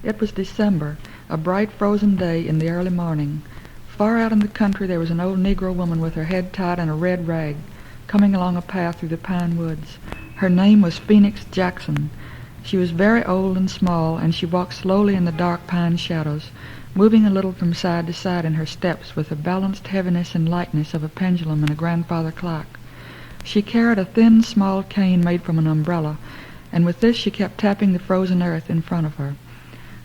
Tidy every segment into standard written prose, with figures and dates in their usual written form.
It was December, a bright frozen day in the early morning. Far out in the country there was an old Negro woman with her head tied in a red rag, coming along a path through the pine woods. Her name was Phoenix Jackson. She was very old and small, and she walked slowly in the dark pine shadows, moving a little from side to side in her steps with the balanced heaviness and lightness of a pendulum and a grandfather clock. She carried a thin, small cane made from an umbrella, and with this she kept tapping the frozen earth in front of her.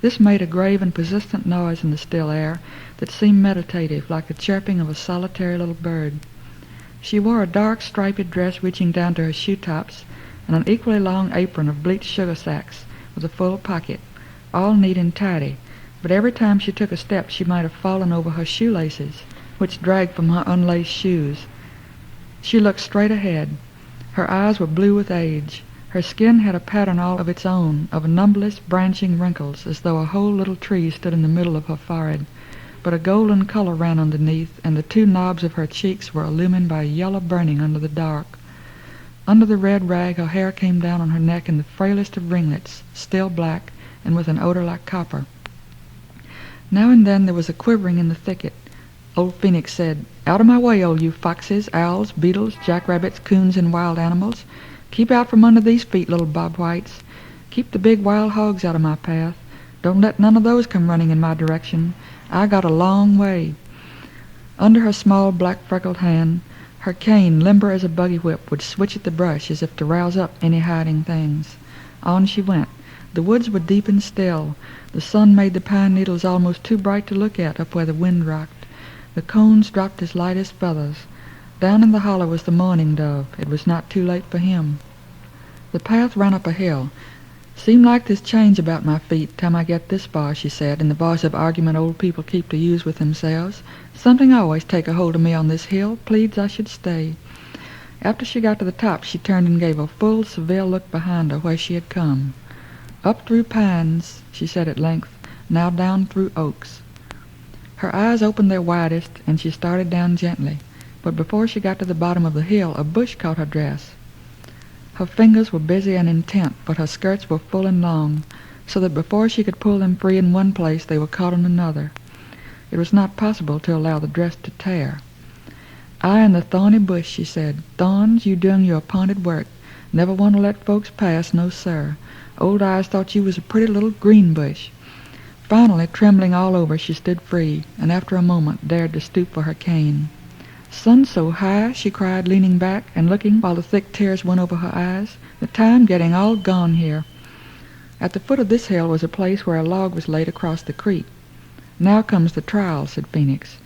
This made a grave and persistent noise in the still air that seemed meditative, like the chirping of a solitary little bird. She wore a dark striped dress reaching down to her shoe-tops, and an equally long apron of bleached sugar sacks with a full pocket, all neat and tidy, but every time she took a step she might have fallen over her shoelaces, which dragged from her unlaced shoes. She looked straight ahead. Her eyes were blue with age. Her skin had a pattern all of its own, of numberless branching wrinkles, as though a whole little tree stood in the middle of her forehead. But a golden color ran underneath, and the two knobs of her cheeks were illumined by a yellow burning under the dark. Under the red rag her hair came down on her neck in the frailest of ringlets, still black, and with an odor like copper. Now and then there was a quivering in the thicket. Old Phoenix said, "Out of my way, all you foxes, owls, beetles, jackrabbits, coons, and wild animals. Keep out from under these feet, little bob whites. Keep the big wild hogs out of my path. Don't let none of those come running in my direction. I got a long way." Under her small black freckled hand, her cane, limber as a buggy whip, would switch at the brush as if to rouse up any hiding things. On she went. The woods were deep and still. The sun made the pine needles almost too bright to look at up where the wind rocked. The cones dropped as light as feathers. Down in the hollow was the mourning dove. It was not too late for him. The path ran up a hill. "Seem like there's change about my feet time I get this far," she said, in the voice of argument old people keep to use with themselves. "Something always take a hold of me on this hill, pleads I should stay." After she got to the top she turned and gave a full, severe look behind her where she had come. "Up through pines," she said at length, "now down through oaks." Her eyes opened their widest, and she started down gently, but before she got to the bottom of the hill a bush caught her dress. Her fingers were busy and intent, but her skirts were full and long, so that before she could pull them free in one place they were caught in another. It was not possible to allow the dress to tear. "I and the thorny bush," she said. "Thorns, you doing your appointed work. Never want to let folks pass, no sir. Old eyes thought you was a pretty little green bush." Finally, trembling all over, she stood free, and after a moment dared to stoop for her cane. "Sun so high," she cried, leaning back and looking while the thick tears went over her eyes. "The time getting all gone here." At the foot of this hill was a place where a log was laid across the creek. "Now comes the trial," said Phoenix.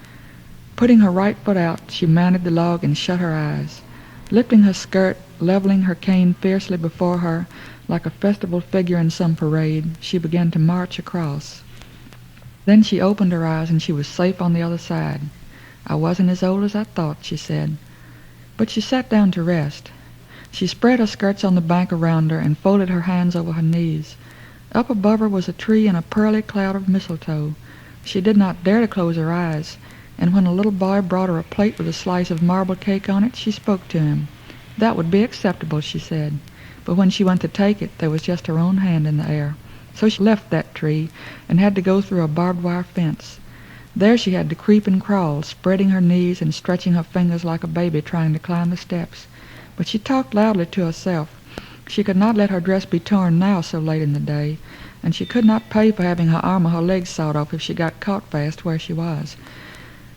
Putting her right foot out, she mounted the log and shut her eyes. Lifting her skirt, leveling her cane fiercely before her, like a festival figure in some parade, she began to march across. Then she opened her eyes and she was safe on the other side. "I wasn't as old as I thought," she said. But she sat down to rest. She spread her skirts on the bank around her and folded her hands over her knees. Up above her was a tree and a pearly cloud of mistletoe. She did not dare to close her eyes, and when a little boy brought her a plate with a slice of marble cake on it, she spoke to him. That would be acceptable, she said. But when she went to take it, there was just her own hand in the air. So she left that tree and had to go through a barbed wire fence. There she had to creep and crawl, spreading her knees and stretching her fingers like a baby trying to climb the steps. But she talked loudly to herself. She could not let her dress be torn now so late in the day, and she could not pay for having her arm or her legs sawed off if she got caught fast where she was.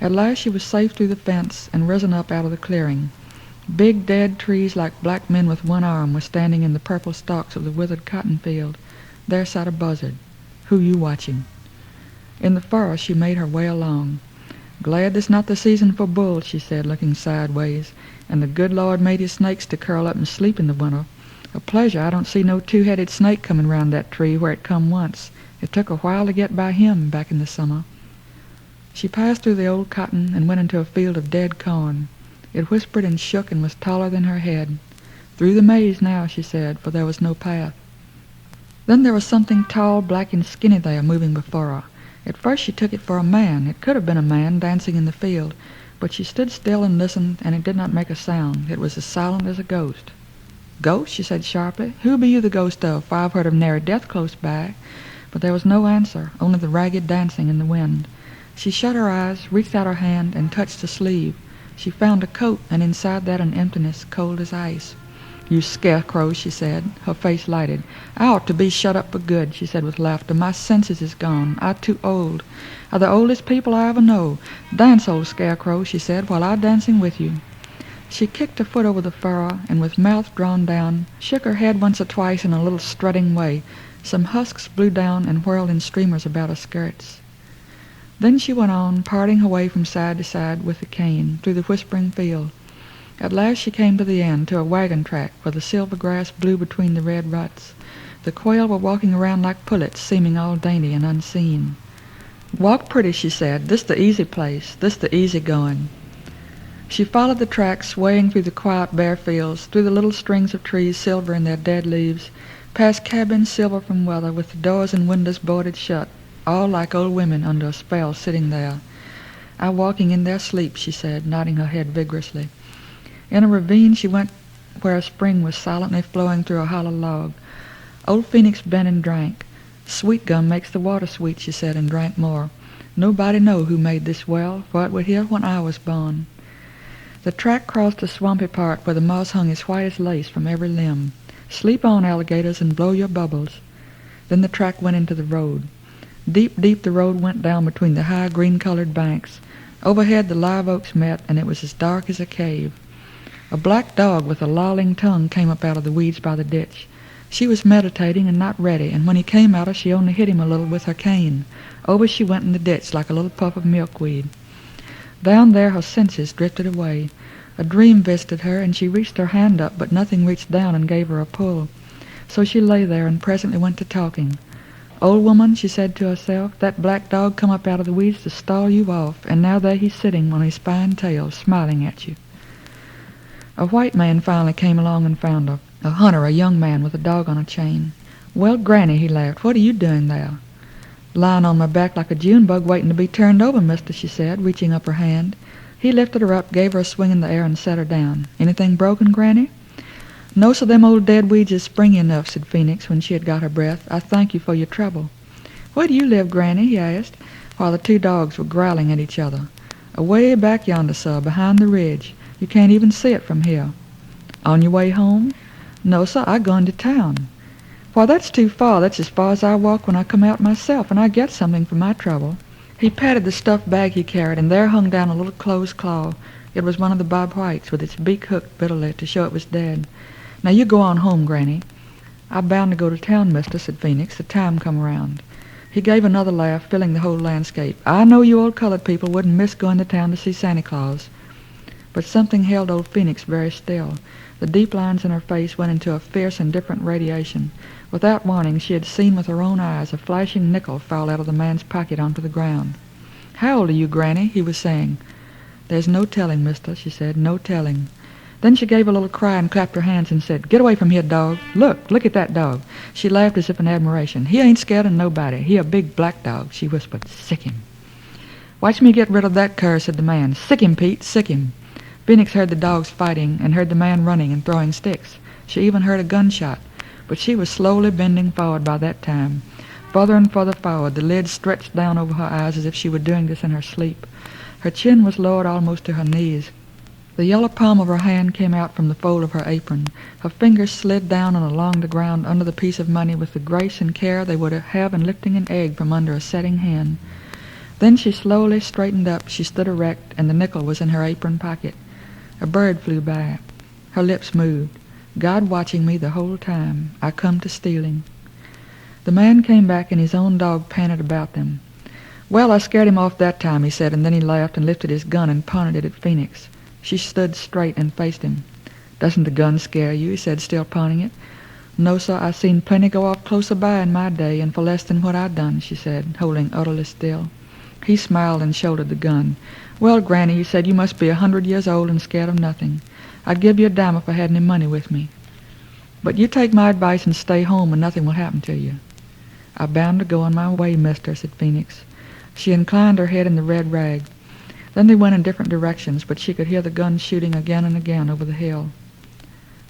At last she was safe through the fence and risen up out of the clearing. Big dead trees like black men with one arm were standing in the purple stalks of the withered cotton field. There sat a buzzard. "Who you watching?" In the forest she made her way along. "Glad this not the season for bulls," she said, looking sideways, "and the good Lord made his snakes to curl up and sleep in the winter. A pleasure I don't see no two-headed snake coming round that tree where it come once. It took a while to get by him back in the summer." She passed through the old cotton and went into a field of dead corn. It whispered and shook and was taller than her head. "Through the maze now," she said, for there was no path. Then there was something tall, black, and skinny there moving before her. At first she took it for a man. It could have been a man dancing in the field, but she stood still and listened, and it did not make a sound. It was as silent as a ghost. "Ghost?" she said sharply. "Who be you the ghost of? For I've heard of nary death close by. But there was no answer, only the ragged dancing in the wind. She shut her eyes, reached out her hand, and touched the sleeve. She found a coat, and inside that an emptiness cold as ice. "You scarecrow," she said. Her face lighted. "I ought to be shut up for good," she said with laughter. "My senses is gone. I too old. Are the oldest people I ever know. Dance, old scarecrow," she said, "while I dancing with you." She kicked her foot over the furrow, and with mouth drawn down, shook her head once or twice in a little strutting way. Some husks blew down and whirled in streamers about her skirts. Then she went on, parting her way from side to side with the cane, through the whispering field. At last she came to the end, to a wagon track, where the silver grass blew between the red ruts. The quail were walking around like pullets, seeming all dainty and unseen. "Walk pretty," she said. "This the easy place. This the easy going." She followed the track, swaying through the quiet bare fields, through the little strings of trees silver in their dead leaves, past cabins silver from weather, with the doors and windows boarded shut, all like old women under a spell sitting there. "I walking in their sleep," she said, nodding her head vigorously. In a ravine she went where a spring was silently flowing through a hollow log. Old Phoenix bent and drank. "Sweet gum makes the water sweet," she said, and drank more. "Nobody know who made this well, for it was here when I was born." The track crossed a swampy part where the moss hung as white as lace from every limb. "Sleep on, alligators, and blow your bubbles." Then the track went into the road. Deep, deep the road went down between the high green-colored banks. Overhead the live oaks met, and it was as dark as a cave. A black dog with a lolling tongue came up out of the weeds by the ditch. She was meditating and not ready, and when he came at her she only hit him a little with her cane. Over she went in the ditch like a little puff of milkweed. Down there her senses drifted away. A dream visited her, and she reached her hand up, but nothing reached down and gave her a pull. So she lay there and presently went to talking. "Old woman," she said to herself, "that black dog come up out of the weeds to stall you off, and now there he's sitting on his fine tail, smiling at you." A white man finally came along and found her. A hunter, a young man with a dog on a chain. "Well, Granny," he laughed, "what are you doing there?" "Lying on my back like a June bug waiting to be turned over, mister," she said, reaching up her hand. He lifted her up, gave her a swing in the air, and set her down. "Anything broken, Granny?" "No, so them old dead weeds is springy enough," said Phoenix, when she had got her breath. "I thank you for your trouble." "Where do you live, Granny?" he asked, while the two dogs were growling at each other. "Away back yonder, sir, behind the ridge. You can't even see it from here." "On your way home?" "No, sir, I gone to town." "Why, that's too far. That's as far as I walk when I come out myself, and I get something for my trouble." He patted the stuffed bag he carried, and there hung down a little closed claw. It was one of the bob whites, with its beak hooked bitterly to show it was dead. "Now you go on home, Granny." "I bound to go to town, mister," said Phoenix. "The time come around." He gave another laugh, filling the whole landscape. "I know you old colored people wouldn't miss going to town to see Santa Claus." But something held old Phoenix very still. The deep lines in her face went into a fierce and different radiation. Without warning, she had seen with her own eyes a flashing nickel fall out of the man's pocket onto the ground. "How old are you, Granny?" he was saying. "There's no telling, mister," she said, "no telling." Then she gave a little cry and clapped her hands and said, "Get away from here, dog. Look at that dog." She laughed as if in admiration. "He ain't scared of nobody. He a big black dog," she whispered. "Sick him." "Watch me get rid of that cur," said the man. "Sick him, Pete, sick him." Phoenix heard the dogs fighting and heard the man running and throwing sticks. She even heard a gunshot. But she was slowly bending forward by that time. Further and further forward, the lids stretched down over her eyes as if she were doing this in her sleep. Her chin was lowered almost to her knees. The yellow palm of her hand came out from the fold of her apron. Her fingers slid down and along the ground under the piece of money with the grace and care they would have in lifting an egg from under a setting hen. Then she slowly straightened up. She stood erect, and the nickel was in her apron pocket. A bird flew by. Her lips moved. "God watching me the whole time. I come to stealing." The man came back, and his own dog panted about them. "Well, I scared him off that time," he said, and then he laughed and lifted his gun and pointed it at Phoenix. She stood straight and faced him. "Doesn't the gun scare you?" he said, still pointing it. "No, sir, I seen plenty go off closer by in my day, and for less than what I done," she said, holding utterly still. He smiled and shouldered the gun. "Well, Granny," he said, "you must be 100 years old and scared of nothing. I'd give you a dime if I had any money with me. But you take my advice and stay home, and nothing will happen to you." "I'm bound to go on my way, mister," said Phoenix. She inclined her head in the red rag. Then they went in different directions, but she could hear the guns shooting again and again over the hill.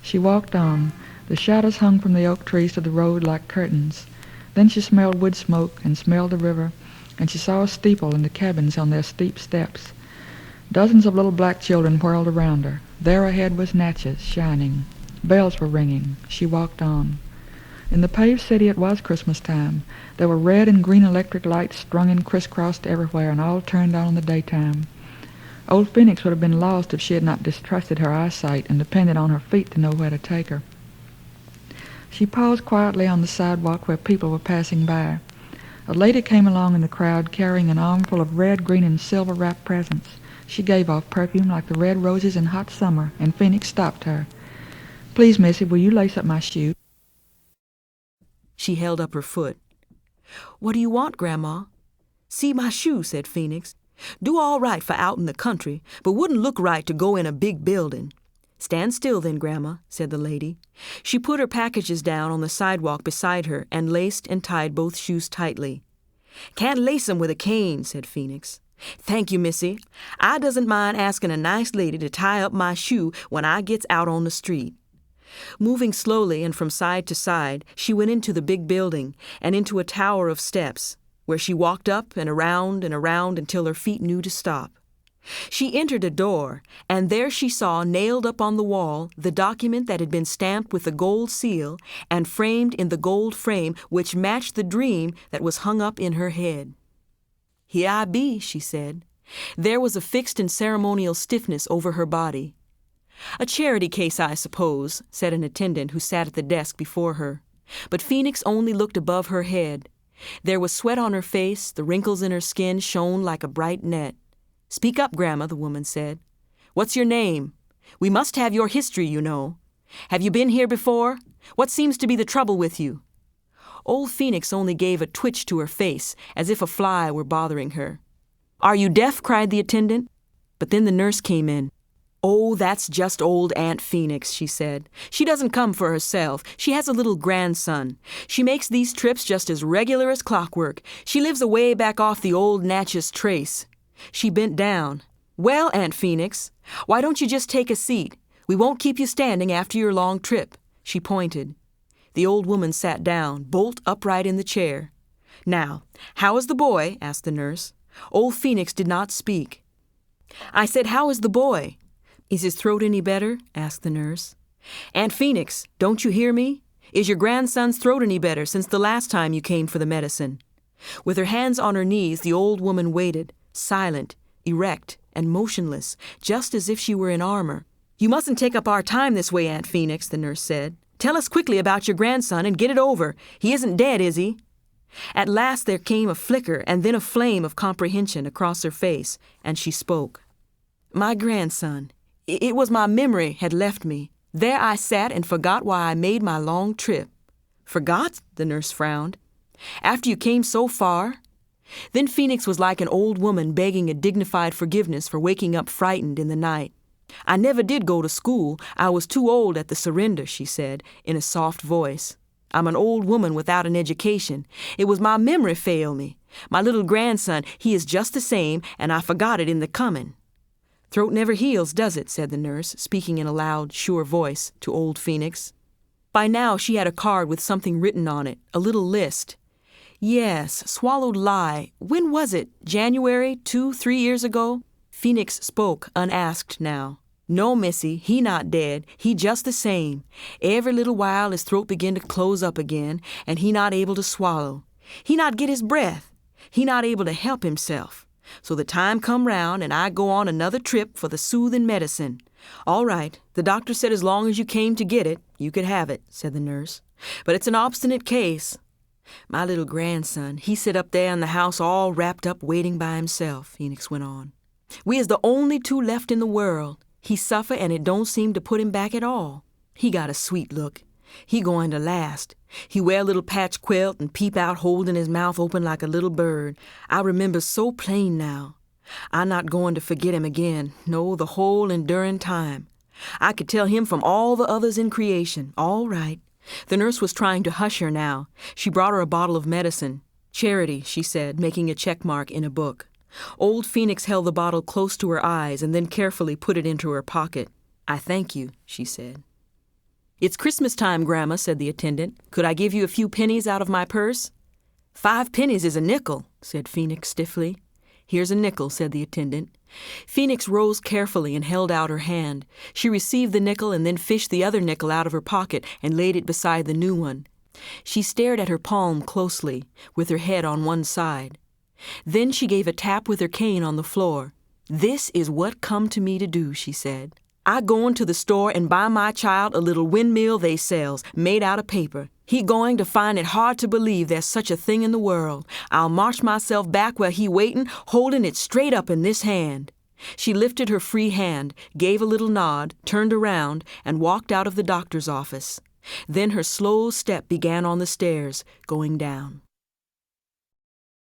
She walked on. The shadows hung from the oak trees to the road like curtains. Then she smelled wood smoke and smelled the river, and she saw a steeple and the cabins on their steep steps. Dozens of little black children whirled around her. There ahead was Natchez, shining. Bells were ringing. She walked on. In the paved city it was Christmas time. There were red and green electric lights strung and crisscrossed everywhere, and all turned on in the daytime. Old Phoenix would have been lost if she had not distrusted her eyesight and depended on her feet to know where to take her. She paused quietly on the sidewalk where people were passing by. A lady came along in the crowd carrying an armful of red, green, and silver-wrapped presents. She gave off perfume like the red roses in hot summer, and Phoenix stopped her. "Please, missy, will you lace up my shoe?" She held up her foot. "What do you want, Grandma?" "See my shoe," said Phoenix. "Do all right for out in the country, but wouldn't look right to go in a big building." "Stand still then, Grandma," said the lady. She put her packages down on the sidewalk beside her and laced and tied both shoes tightly. "Can't lace 'em with a cane," said Phoenix. "Thank you, missy. I doesn't mind asking a nice lady to tie up my shoe when I gets out on the street." Moving slowly and from side to side, she went into the big building and into a tower of steps, where she walked up and around until her feet knew to stop. She entered a door, and there she saw nailed up on the wall the document that had been stamped with the gold seal and framed in the gold frame which matched the dream that was hung up in her head. "Here I be," she said. There was a fixed and ceremonial stiffness over her body. "A charity case, I suppose," said an attendant who sat at the desk before her. But Phoenix only looked above her head. There was sweat on her face, the wrinkles in her skin shone like a bright net. "Speak up, Grandma," the woman said. "What's your name? We must have your history, you know. Have you been here before? What seems to be the trouble with you?" Old Phoenix only gave a twitch to her face, as if a fly were bothering her. "Are you deaf?" cried the attendant. But then the nurse came in. "Oh, that's just old Aunt Phoenix," she said. "She doesn't come for herself. She has a little grandson. She makes these trips just as regular as clockwork. She lives away back off the old Natchez Trace." She bent down. "Well, Aunt Phoenix, why don't you just take a seat? We won't keep you standing after your long trip." She pointed. The old woman sat down, bolt upright in the chair. "Now, how is the boy?" asked the nurse. Old Phoenix did not speak. "I said, how is the boy?" "Is his throat any better?" asked the nurse. "Aunt Phoenix, don't you hear me? Is your grandson's throat any better since the last time you came for the medicine?" With her hands on her knees, the old woman waited, silent, erect, and motionless, just as if she were in armor. "You mustn't take up our time this way, Aunt Phoenix," the nurse said. "Tell us quickly about your grandson and get it over. He isn't dead, is he?" At last there came a flicker and then a flame of comprehension across her face, and she spoke. "My grandson. It was my memory had left me. There I sat and forgot why I made my long trip." "Forgot?" the nurse frowned. "After you came so far?" Then Phoenix was like an old woman begging a dignified forgiveness for waking up frightened in the night. "I never did go to school. I was too old at the surrender," she said, in a soft voice. "I'm an old woman without an education. It was my memory failed me. My little grandson, he is just the same, and I forgot it in the coming." "Throat never heals, does it?" said the nurse, speaking in a loud, sure voice, to old Phoenix. By now she had a card with something written on it, a little list. "Yes, swallowed lie. When was it? January, 2-3 years ago?" Phoenix spoke, unasked now. "No, missy, he not dead. He just the same. Every little while his throat begin to close up again, and he not able to swallow. He not get his breath. He not able to help himself. So the time come round, and I go on another trip for the soothing medicine. All right, the doctor said as long as you came to get it, you could have it," said the nurse. "But it's an obstinate case. My little grandson, he sit up there in the house all wrapped up waiting by himself," Phoenix went on. "We is the only two left in the world. He suffer and it don't seem to put him back at all. He got a sweet look. He going to last. He wear a little patch quilt and peep out holding his mouth open like a little bird. I remember so plain now. I'm not going to forget him again, no, the whole enduring time. I could tell him from all the others in creation, all right." The nurse was trying to hush her now. She brought her a bottle of medicine. "Charity," she said, making a check mark in a book. Old Phoenix held the bottle close to her eyes and then carefully put it into her pocket. "I thank you," she said. "It's Christmas time, Grandma," said the attendant. "Could I give you a few pennies out of my purse?" 5 pennies is a nickel, said Phoenix stiffly. Here's a nickel, said the attendant. Phoenix rose carefully and held out her hand. She received the nickel and then fished the other nickel out of her pocket and laid it beside the new one. She stared at her palm closely, with her head on one side. Then she gave a tap with her cane on the floor. This is what come to me to do, she said. I goin' to the store and buy my child a little windmill they sells, made out of paper. He going to find it hard to believe there's such a thing in the world. I'll march myself back where he waitin', holding it straight up in this hand. She lifted her free hand, gave a little nod, turned around, and walked out of the doctor's office. Then her slow step began on the stairs, going down.